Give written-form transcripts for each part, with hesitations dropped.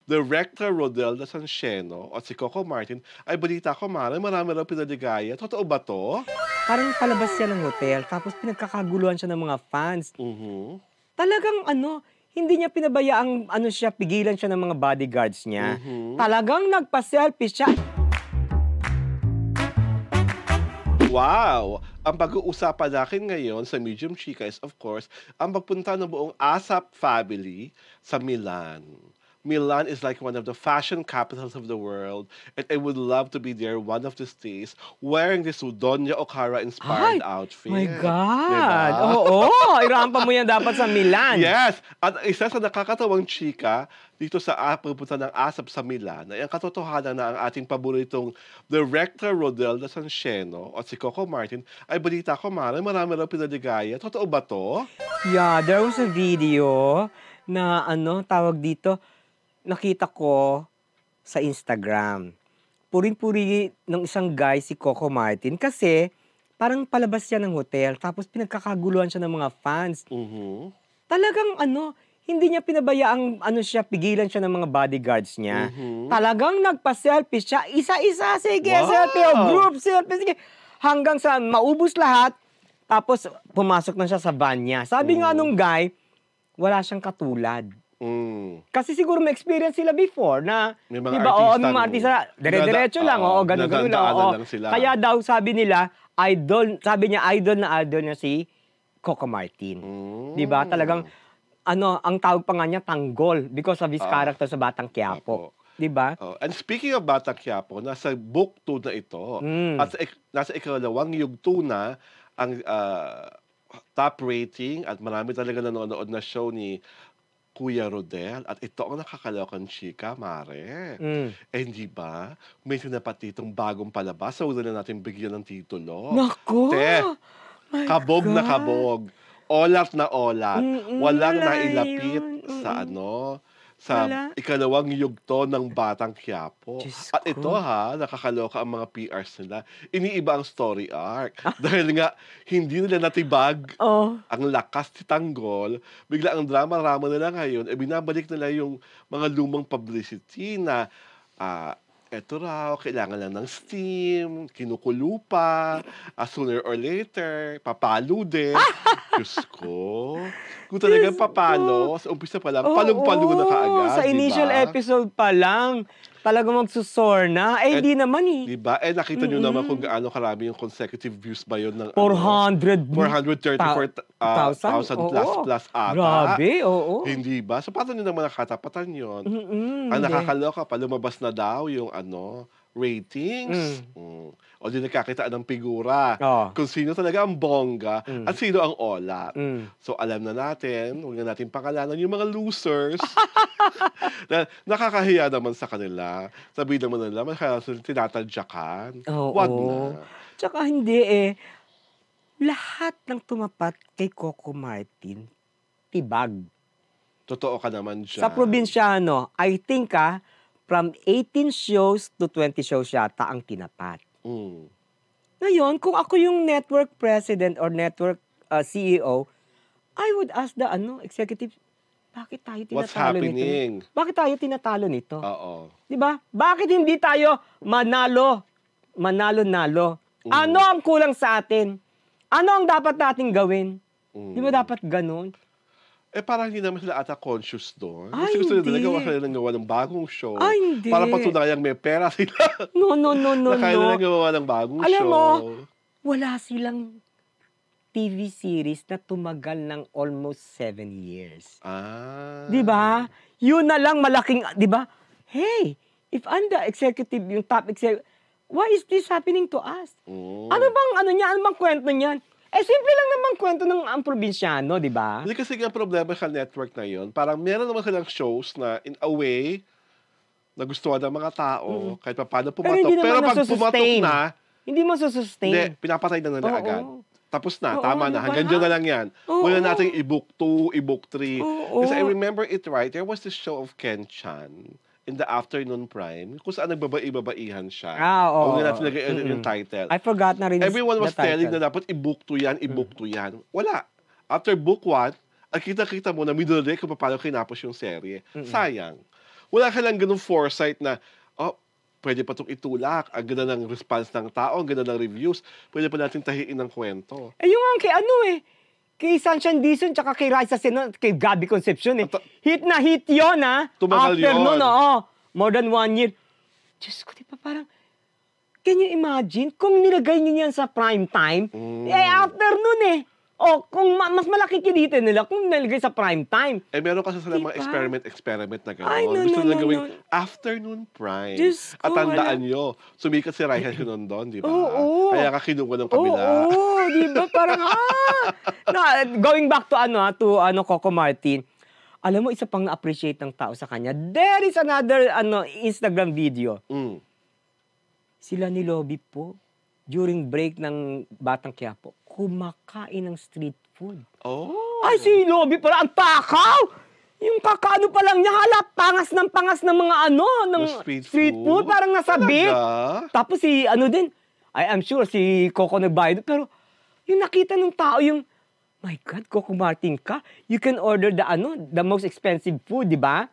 Director Rodelda Santieno at si Coco Martin ay balita ko marami raw pinaligaya. Totoo ba 'to? Parang palabas siya ng hotel tapos pinagkakaguluhan siya ng mga fans. Mhm, Talagang hindi niya pinabayaang pigilan siya ng mga bodyguards niya. mhm. Talagang nagpa-selfie siya. Wow! Ang pag-uusapan natin ngayon sa Medium Chika is of course, ang pagpunta ng buong ASAP family sa Milan. Milan is like one of the fashion capitals of the world, and I would love to be there one of these days wearing this Doña Okara-inspired Ay! My outfit, 'di God! ba? Oo, irampa mo yan dapat sa Milan. Yes! At isa sa nakakatawang chika dito sa pagpunta ng ASAP sa Milan ay ang katotohanan na ang ating paboritong director Rodelda Santieno at si Coco Martin ay balita ko marami raw pinaligaya. Totoo ba 'to? Yeah, there was a video na tawag dito, nakita ko sa Instagram. Puring-puri ng isang guy si Coco Martin kasi parang palabas siya ng hotel tapos pinagkakaguluhan siya ng mga fans. Mhm, Talagang hindi niya pinabayaang pigilan siya ng mga bodyguards niya. mhm. Talagang nagpa-selfie siya, isa-isa, sige, selfie o Wow! group selfie, sige. Hanggang sa maubos lahat, tapos pumasok na siya sa van niya. Sabi nga Hmm, nung guy, wala siyang katulad. hmm. Kasi siguro may experience sila before na, May 'di mga ba, oo, may artistang mga artista, dire-diretso lang, oo, oo, ganun-ganun lang, nadadaanan oo. lang sila. Kaya daw sabi nila, sabi niya idol na idol niya si Coco Martin. 'Di ba? Talagang Hmm, ang tawag pa nga niya tanggol because of his oo, character sa Batang Quiapo, opo. 'di ba? Oh, and speaking of Batang Quiapo, nasa book 2 na ito Hmm. at nasa ikalawang yugto na ang, top rating at marami talaga nanonood na show ni Kuya Rodel at ito ang nakakalokang chika, mare. Hmm. Eh, hindi ba may sinapat ditong bagong palabas, so wag na natin bigyan ng titulo. Naku! Te, My kabog na God! kabog, olat na olat, walang Wala nailapit yun, sa wala. ikalawang yugto ng Batang Quiapo. Diyos At ito ko. nakakaloka ang mga PRs nila, iniiba ang story arc. Dahil nga hindi nila natibag Oh, ang lakas ni Tanggol, bigla ang drama-rama nila ngayon, binabalik nila yung mga lumang publicity na, eto raw kailangan lang ng steam, kinukulo pa, sooner or later papalo din. Diyos ko, kung talagang Diyos ko. papalo sa umpisa pa lang, palong-palo na Oo, kaagad, sa 'di initial ba? episode pa lang, talagang magsosorna. Eh, And hindi naman, eh. 'di ba, nakita niyo naman kung Mm. gaano karami yung consecutive views ba yun ng 400 thou 434,000 thousand? plus Oo. plus ata. Grabe, oo. Hindi ba? So, paano niyo naman nakatapatan yun? Ang Hindi. nakakaloka pa lumabas na daw yung ratings. Hmm. O di nagkakitaan ng figura Oh. kung sino talaga ang bongga Hmm. at sino ang olat. Hmm. So, alam na natin, huwag na nating pangalanan yung mga losers na nakakahiya naman sa kanila. Sabihin naman nila, masyado silang tinatadyakan. Wag Oo. na. Tsaka hindi, eh, lahat ng tumapat kay Coco Martin, tibag. Totoo ka naman Sa diyan. probinsyano, I think, from 18 shows to 20 shows yata ang tinapat. Hmm. Ngayon, kung ako yung network president or network, CEO, I would ask the executive, bakit tayo What's tinatalo nito? happening? Bakit tayo tinatalo nito? Oo. 'Di ba? Bakit hindi tayo manalo-nalo? Ano Hmm, ang kulang sa atin? Ano ang dapat nating gawin? 'Di ba hmm. dapat gano'n? Eh, parang hindi naman sila ata conscious do'n. Ay, Gusto nila gawa hindi. sila ng gawa ng bagong show Ay, para hindi. patunayang may pera sila No, no, no, no, na kaya no. nilang gumawa ng bagong Alam mo, show. wala silang TV series na tumagal ng almost 7 years. 'Di Ah, ba? Yun na lang malaking 'di ba? Hey, if I'm the executive, yung top executive, why is this happening to us? Ano hmm. bang ano bang kuwento niyan? Eh, simple lang naman kuwento ng ang probinsyano, 'di ba? Hindi kasi nga problema sa network na 'yun, parang meron naman silang shows na in a way, nagustuhan ng mga tao, Mm. kahit papaano Pero pumatok. hindi Pero naman 'pag pumatok nasu-sustain. na, Hindi hindi, masu-sustain. pinapatay na nila agad. Oo. Tapos na, Oo, tama 'di na, ba? hanggang diyan na lang 'yan. Huwag Oo. na nating i-book 2, i-book 3. Kasi I Oo. remember it right, there was this show of Ken Chan in the afternoon prime kung saan nagbabai-babaihan siya. Oo, Huwag na natin oo. lagay yung title. I forgot na rin Everyone the was telling title. na dapat i-book 2 'yan, i-book 2 'yan. Wala. After book 1, ang kita-kita mo na minolek kung papaano kinapos yung serye. Sayang. Wala ka lang gano'ng foresight na, "Oh, puwede pa 'tong itulak. Ang ganda ng response ng tao, ang ganda ng reviews. Puwede pa nating tahiin ng kwento." Eh, yung nga kay ano, kay Sunshine Dizon tsaka kay Raisa Senon at kay Gabby Concepcion, At Hit na hit yun, tumagal After nun, yun. oo, more than 1 year. Diyos ko, di ba parang, can you imagine kung nilagay niyo yan sa prime time? After nun kung mas malaki kinita nila kung nilagay sa prime time. Meron kasi silang mga Diba? experiment na Ay, gano'n. Gusto nila gawing no. afternoon prime. Diyos At ko, tandaan niyo, sumikat si Raisa Senon do'n, di ba? Oo. Kaya ka kinuha ng kabila. Oo, di ba? Parang, going back to Coco Martin, alam mo, isa pang na-appreciate ng tao sa kanya, there is another Instagram video. Sila ni Lobby po, during break ng Batang Quiapo, kumakain ng street food. Oh. Ay, si Lobby pala, ang takaw! Yung kakaano pa lang niya, pangas ng mga ng street food. Parang nasa beach. Tapos din, I am sure si Coco nagbayad. Pero yung nakita ng tao, my God, Coco Martin ka, you can order the most expensive food, di ba?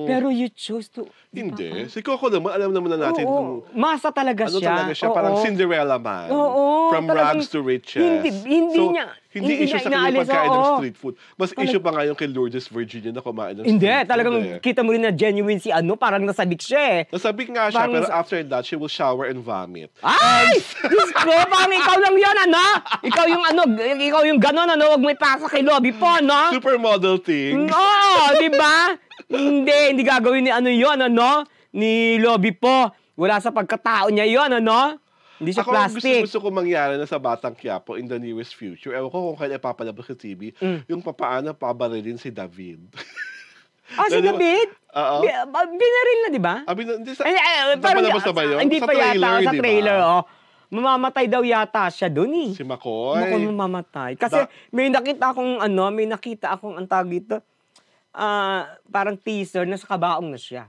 Pero you chose to... Hindi. Si Coco naman, alam naman na natin kung masa talaga siya. talaga siya, parang Cinderella man. From rags to riches. Hindi issue sa kanya pagkain ng street food. Mas issue pa nga yung kay Lourdes Virginia na kumain ng street food. Talagang kita mo rin na genuine si parang nasabik siya Nasabik nga siya, pero after that, she will shower and vomit. Ay! Diyos ko, parang ikaw lang yun, Ikaw yung ganon, Huwag mo ipasa kay Lobby po, Supermodel thing. Oo, di ba? Hindi gagawin ni yun, ni Lobby po. Wala sa pagkatao niya yun, Hindi siya plastic. Gusto ko mangyari na sa Batang Quiapo in the nearest future. Ewan ko kung kailan ipapalabas sa TV, yung papaano pabarilin si David. Si David? Oo. Binaril na, di ba? Napalabas na ba yun? Hindi Sa pa yata, trailer, sa di ba? trailer, Mamamatay daw yata siya dun Si McCoy. Mukhang mamamatay. Kasi may nakita akong ang tawag dito, parang teaser, nasa kabaong na siya.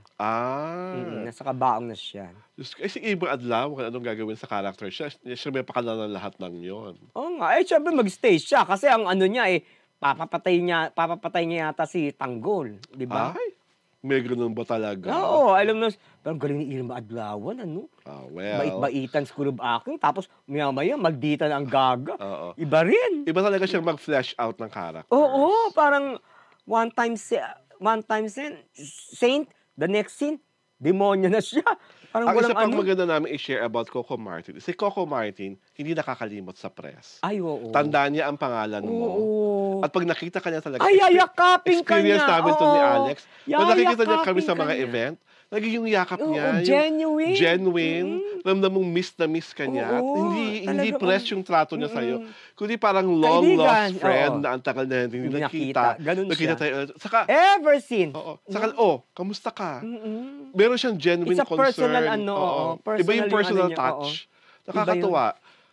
Nasa kabaong na siya. Si Ibo Adlaw, kung anong gagawin sa character siya, siya may pakalanan lahat ng yon. Oo nga, syempre mag-stay siya kasi ang niya papapatay niya yata si Tanggol, di ba? Ay, may ganun ba talaga? Oo, alam mo, parang galing ni Irma Adlawan, well. Bait-baitan school of acting, tapos maya-maya magditan ang gaga. Oo. Iba rin. Iba talaga siyang mag-flesh out ng character. Oo, parang one time saint, the next scene, demonyo na siya. Parang Ang isa walang pang maganda namin i-share about Coco Martin, si Coco Martin, hindi nakakalimot sa press. Ay, oo. Tandaan niya ang pangalan mo. Oo. At pag nakita ka niya talaga, Ay, yayakapin ka niya. experience namin to ni Alex. Pag nakikita niya kami sa Yayakapin mga ka niya. event, naging yung yakap Oo, niya. genuine. Genuine. Ramdam mong miss na miss ka niya. Oo, Hindi talaga, press yung trato niya sa'yo. Kundi parang long-lost Kaibigan, friend oo. na ang tagal na hindi Hindi nakita. nakita. Ganun Nakita siya. tayo. Saka, Ever since. saka, kamusta ka? Mm-mm. Meron siyang genuine It's a concern. personal, Oo. Iba yung personal personal niya, touch. Iba Nakakatuwa.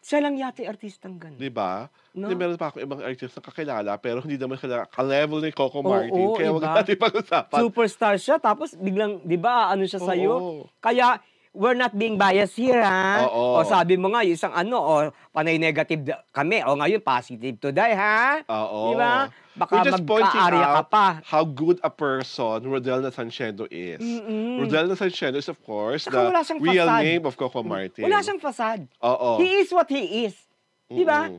Siya lang yata yung artistang ganun. Di ba? No? Hindi, meron pa akong ibang artist na kakilala, pero hindi naman sila ka-level ni Coco Martin. Oo, Kaya wag iba. natin pag-usapan. Superstar siya, tapos biglang, di ba, siya sa'yo? Oo. Kaya, we're not being biased here, ha? Oo. O sabi mo nga, yung isang panay negative kami. O ngayon, positive today, ha? Oo. Di ba? Baka We're just pointing magka-arya ka out pa. how good a person Rodel Nasancieno is. Rodel Nasancieno is, of course, Saka wala the siyang real fasad. name of Coco Martin. Wala siyang fasad. Oo. He is what he is. Di ba?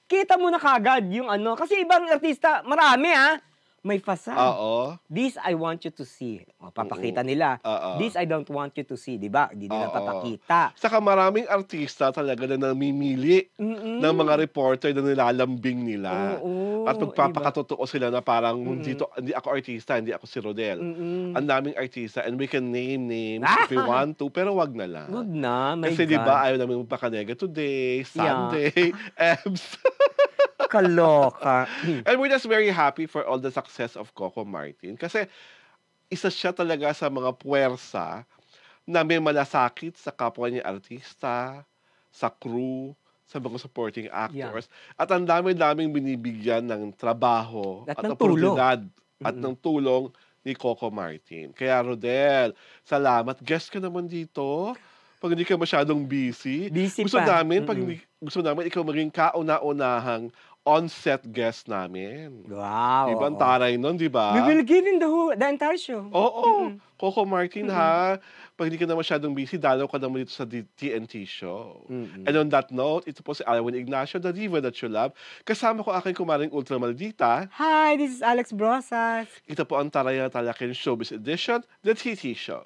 Kita mo na kagad yung kasi ibang artista, marami, ha? May fasad. Oo. This I want you to see. Papakita nila. Oo. This I don't want you to see, di ba? Hindi nila Oo. papakita. Saka maraming artista talaga na namimili ng mga reporter na nilalambing nila. Oo, At magpapakatotoo sila na parang hindi ako artista, hindi ako si Rodel. Ang daming artista and we can name names if we want to, pero wag na lang. Wag na, my Kasi God. di ba ayaw namin magpakanega today, Sunday, Ebs. Kaloka. And we're just very happy for all the success of Coco Martin. Kasi isa siya talaga sa mga puwersa na may malasakit sa kapwa niya artista, sa crew, sa mga supporting actors. At ang dami-daming binibigyan ng trabaho At at ng tulong. oportunidad at ng tulong ni Coco Martin. Kaya Rodel, salamat. Guest ka naman dito. Pag hindi ka masyadong busy. Busy Gusto pa. namin, gusto namin ikaw maging kauna-unahang on-set guest namin. Wow, 'Di ba ang oo. taray nun, 'di We ba? will give him the entire show. Oo, Mm, Coco Martin mm, ha, 'pag hindi ka na masyadong busy dalaw ka naman dito sa TNT show. And mm. on that note, ito po si Alwin Ignacio, the diva that you love. Kasama ko aking kumaring ultra maldita. Hi, this is Alex Brosas. Ito po ang Taraya Talakin Showbiz Edition, the TT Show.